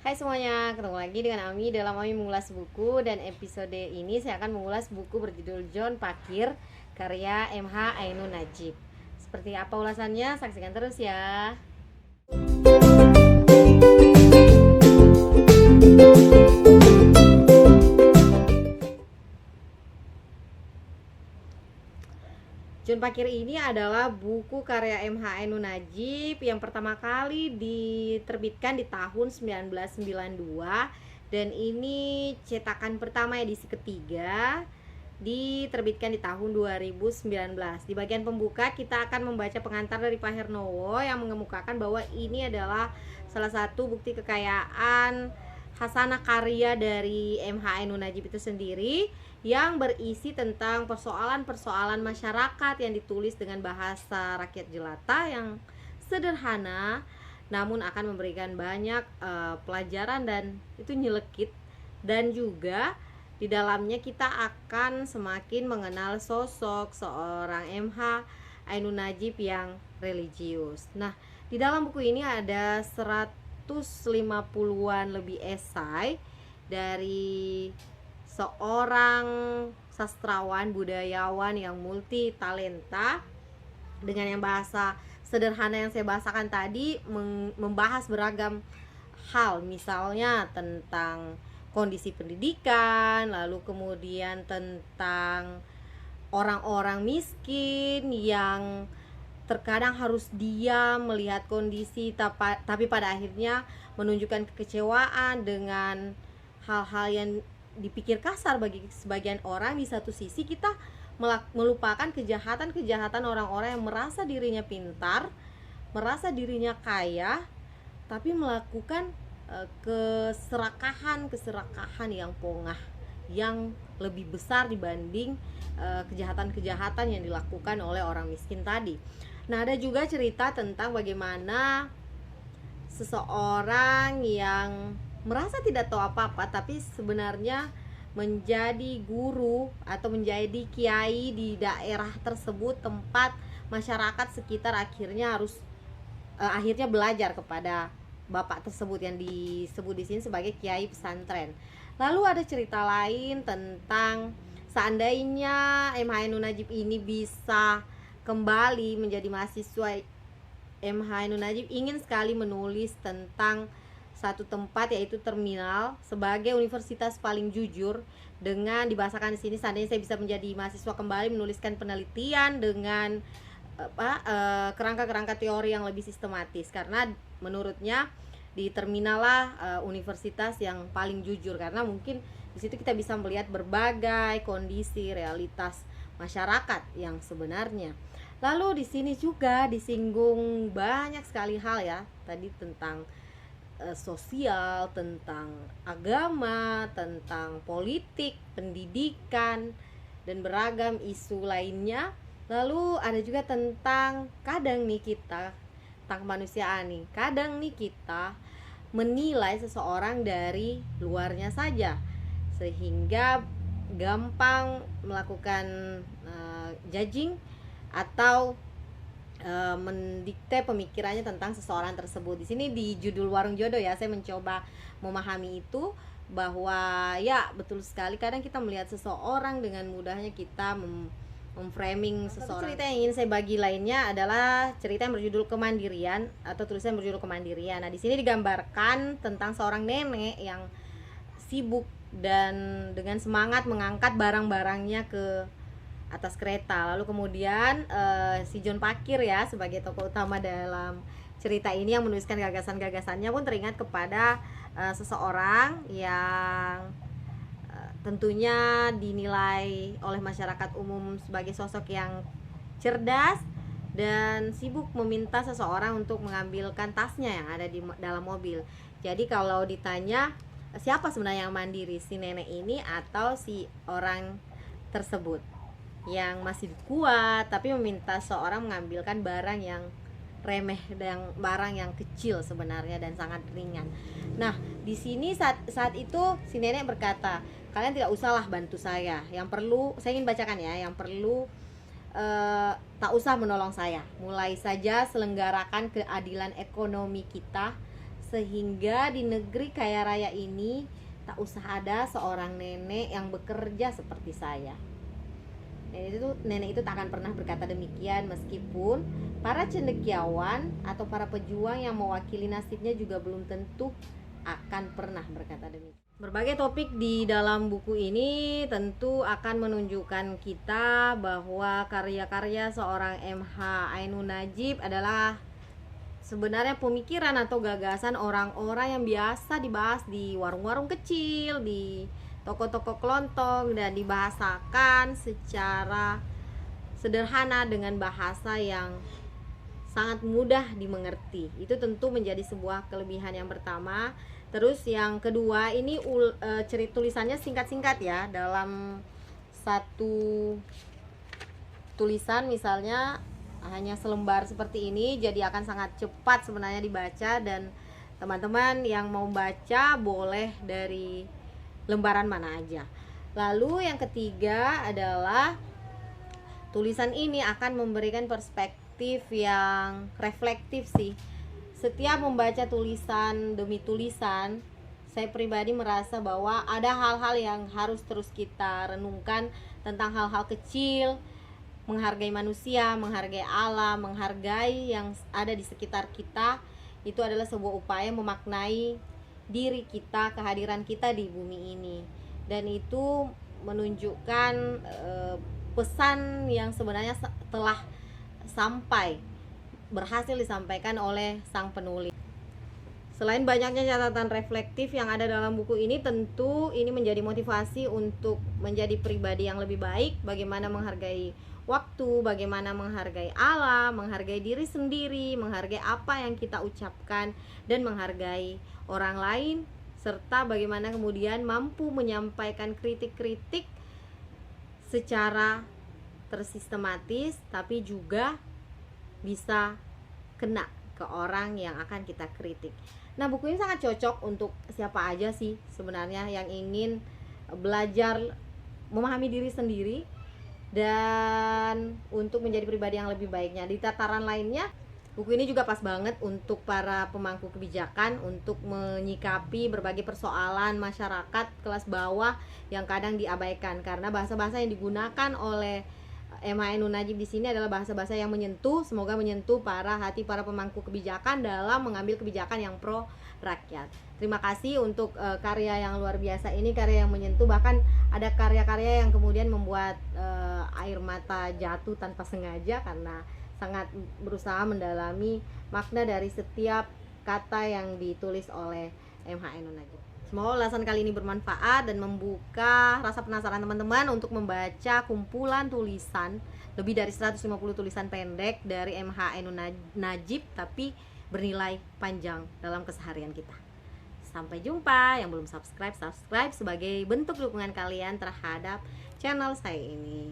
Hai semuanya, ketemu lagi dengan Ami dalam Ami mengulas buku. Dan episode ini saya akan mengulas buku berjudul John Pakir karya MH Ainun Najib. Seperti apa ulasannya? Saksikan terus ya. John Pakir ini adalah buku karya MH Ainun Najib yang pertama kali diterbitkan di tahun 1992, dan ini cetakan pertama edisi ketiga, diterbitkan di tahun 2019. Di bagian pembuka kita akan membaca pengantar dari Pak Hernowo yang mengemukakan bahwa ini adalah salah satu bukti kekayaan hasanah karya dari MH Ainun Najib itu sendiri, yang berisi tentang persoalan-persoalan masyarakat yang ditulis dengan bahasa rakyat jelata yang sederhana, namun akan memberikan banyak pelajaran dan itu nyelekit. Dan juga di dalamnya kita akan semakin mengenal sosok seorang MH Ainun Najib yang religius. Nah, di dalam buku ini ada 150-an lebih esai dari seorang sastrawan budayawan yang multi talenta, dengan yang bahasa sederhana yang saya bahasakan tadi, membahas beragam hal, misalnya tentang kondisi pendidikan, lalu kemudian tentang orang-orang miskin yang terkadang harus diam melihat kondisi, tapi pada akhirnya menunjukkan kekecewaan dengan hal-hal yang dipikir kasar bagi sebagian orang. Di satu sisi kita melupakan kejahatan-kejahatan orang-orang yang merasa dirinya pintar, merasa dirinya kaya, tapi melakukan keserakahan yang pongah, yang lebih besar dibanding kejahatan-kejahatan yang dilakukan oleh orang miskin tadi. Nah, ada juga cerita tentang bagaimana seseorang yang merasa tidak tahu apa-apa tapi sebenarnya menjadi guru atau menjadi kiai di daerah tersebut, tempat masyarakat sekitar akhirnya belajar kepada bapak tersebut yang disebut di sini sebagai kiai pesantren. Lalu ada cerita lain tentang seandainya MH Ainun Najib ini bisa kembali menjadi mahasiswa, MH Ainun Najib ingin sekali menulis tentang satu tempat, yaitu terminal, sebagai universitas paling jujur. Dengan dibahasakan di sini, seandainya saya bisa menjadi mahasiswa kembali, menuliskan penelitian dengan kerangka-kerangka teori yang lebih sistematis, karena menurutnya di terminal lah universitas yang paling jujur, karena mungkin di situ kita bisa melihat berbagai kondisi realitas masyarakat yang sebenarnya. Lalu di sini juga disinggung banyak sekali hal ya, tadi tentang sosial, tentang agama, tentang politik, pendidikan, dan beragam isu lainnya. Lalu ada juga tentang kadang nih kita, tentang kemanusiaan nih, kadang nih kita menilai seseorang dari luarnya saja, sehingga gampang melakukan judging atau mendikte pemikirannya tentang seseorang tersebut. Di sini di judul Warung Jodoh ya, saya mencoba memahami itu, bahwa ya betul sekali kadang kita melihat seseorang dengan mudahnya kita memframing seseorang. Cerita yang ingin saya bagi lainnya adalah cerita yang berjudul Kemandirian, atau tulisan berjudul Kemandirian. Nah, di sini digambarkan tentang seorang nenek yang sibuk dan dengan semangat mengangkat barang-barangnya ke atas kereta. Lalu kemudian si John Pakir ya, sebagai tokoh utama dalam cerita ini yang menuliskan gagasan-gagasannya, pun teringat kepada seseorang yang tentunya dinilai oleh masyarakat umum sebagai sosok yang cerdas dan sibuk meminta seseorang untuk mengambilkan tasnya yang ada di dalam mobil. Jadi kalau ditanya siapa sebenarnya yang mandiri, si nenek ini atau si orang tersebut yang masih kuat tapi meminta seorang mengambilkan barang yang remeh dan barang yang kecil sebenarnya dan sangat ringan. Nah, di sini saat itu si nenek berkata, kalian tidak usahlah bantu saya. Yang perlu, saya ingin bacakan ya, yang perlu tak usah menolong saya. Mulai saja selenggarakan keadilan ekonomi kita sehingga di negeri kaya raya ini tak usah ada seorang nenek yang bekerja seperti saya. Nenek itu tak akan pernah berkata demikian, meskipun para cendekiawan atau para pejuang yang mewakili nasibnya juga belum tentu akan pernah berkata demikian. Berbagai topik di dalam buku ini tentu akan menunjukkan kita bahwa karya-karya seorang M.H. Ainun Nadjib adalah sebenarnya pemikiran atau gagasan orang-orang yang biasa dibahas di warung-warung kecil, di toko-toko kelontong, dan dibahasakan secara sederhana dengan bahasa yang sangat mudah dimengerti. Itu tentu menjadi sebuah kelebihan yang pertama. Terus yang kedua, ini tulisannya singkat-singkat ya. Dalam satu tulisan misalnya hanya selembar seperti ini, jadi akan sangat cepat sebenarnya dibaca, dan teman-teman yang mau baca boleh dari lembaran mana aja. Lalu yang ketiga adalah tulisan ini akan memberikan perspektif yang reflektif sih. Setiap membaca tulisan demi tulisan, saya pribadi merasa bahwa ada hal-hal yang harus terus kita renungkan tentang hal-hal kecil, menghargai manusia, menghargai alam, menghargai yang ada di sekitar kita. Itu adalah sebuah upaya memaknai diri kita, kehadiran kita di bumi ini, dan itu menunjukkan pesan yang sebenarnya telah berhasil disampaikan oleh sang penulis. Selain banyaknya catatan reflektif yang ada dalam buku ini, tentu ini menjadi motivasi untuk menjadi pribadi yang lebih baik, bagaimana menghargai waktu, bagaimana menghargai alam, menghargai diri sendiri, menghargai apa yang kita ucapkan, dan menghargai orang lain, serta bagaimana kemudian mampu menyampaikan kritik-kritik secara tersistematis, tapi juga bisa kena ke orang yang akan kita kritik. Nah, buku ini sangat cocok untuk siapa aja sih sebenarnya yang ingin belajar memahami diri sendiri dan untuk menjadi pribadi yang lebih baiknya. Di tataran lainnya, buku ini juga pas banget untuk para pemangku kebijakan untuk menyikapi berbagai persoalan masyarakat kelas bawah yang kadang diabaikan, karena bahasa-bahasa yang digunakan oleh M.H. Ainun Nadjib di sini adalah bahasa-bahasa yang menyentuh, semoga menyentuh hati para pemangku kebijakan dalam mengambil kebijakan yang pro rakyat. Terima kasih untuk karya yang luar biasa ini, karya yang menyentuh, bahkan ada karya-karya yang kemudian membuat air mata jatuh tanpa sengaja karena sangat berusaha mendalami makna dari setiap kata yang ditulis oleh M.H. Ainun Nadjib. Semoga ulasan kali ini bermanfaat dan membuka rasa penasaran teman-teman untuk membaca kumpulan tulisan, lebih dari 150 tulisan pendek dari M.H. Ainun Nadjib, tapi bernilai panjang dalam keseharian kita. Sampai jumpa. Yang belum subscribe sebagai bentuk dukungan kalian terhadap channel saya ini.